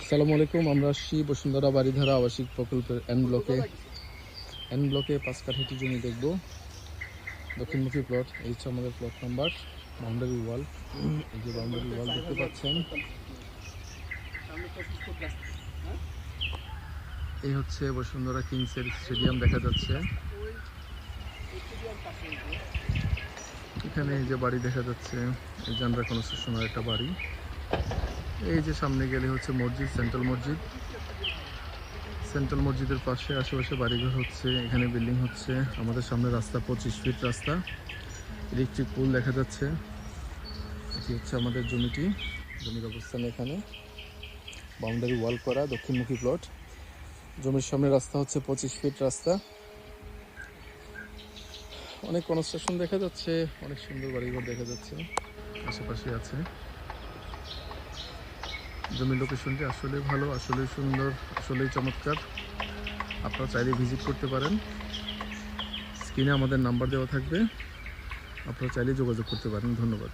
আসসালামু আলাইকুম। আমরা আসছি বসুন্ধরা বাড়িধারা আবাসিক প্রকল্পের এন ব্লকে 5 কাঠাটি জমি দেখব। দক্ষিণমুখী প্লট। এই হচ্ছে আমাদের প্লট নাম্বার, বাউন্ডারি ওয়াল। এই যে বাউন্ডারি ওয়াল দেখতে পাচ্ছেন। এই হচ্ছে বসুন্ধরা কিংসের স্টেডিয়াম দেখা যাচ্ছে। এখানে এই যে বাড়ি দেখা যাচ্ছে, এই জানরা কনস্ট্রাকশনের একটা বাড়ি। এই যে সামনে গেলে হচ্ছে মসজিদ, সেন্ট্রাল মসজিদের পাশে আশেপাশে বাড়িঘর হচ্ছে, এখানে বিল্ডিং হচ্ছে। আমাদের সামনে রাস্তা 25 ফিট রাস্তা, ইলেকট্রিক পোল দেখা যাচ্ছে। এটি হচ্ছে আমাদের জমির অবস্থান। এখানে বাউন্ডারি ওয়াল করা, দক্ষিণমুখী প্লট। জমির সামনে রাস্তা হচ্ছে 25 ফিট রাস্তা। অনেক কনস্ট্রাকশন দেখা যাচ্ছে, অনেক সুন্দর বাড়িঘর দেখা যাচ্ছে আশেপাশে আছে। জমির লোকেশনটি আসলে ভালো, আসলে সুন্দর, আসলেই চমৎকার। আপনারা চাইলে ভিজিট করতে পারেন। স্ক্রিনে আমাদের নাম্বার দেওয়া থাকবে, আপনারা চাইলে যোগাযোগ করতে পারেন। ধন্যবাদ।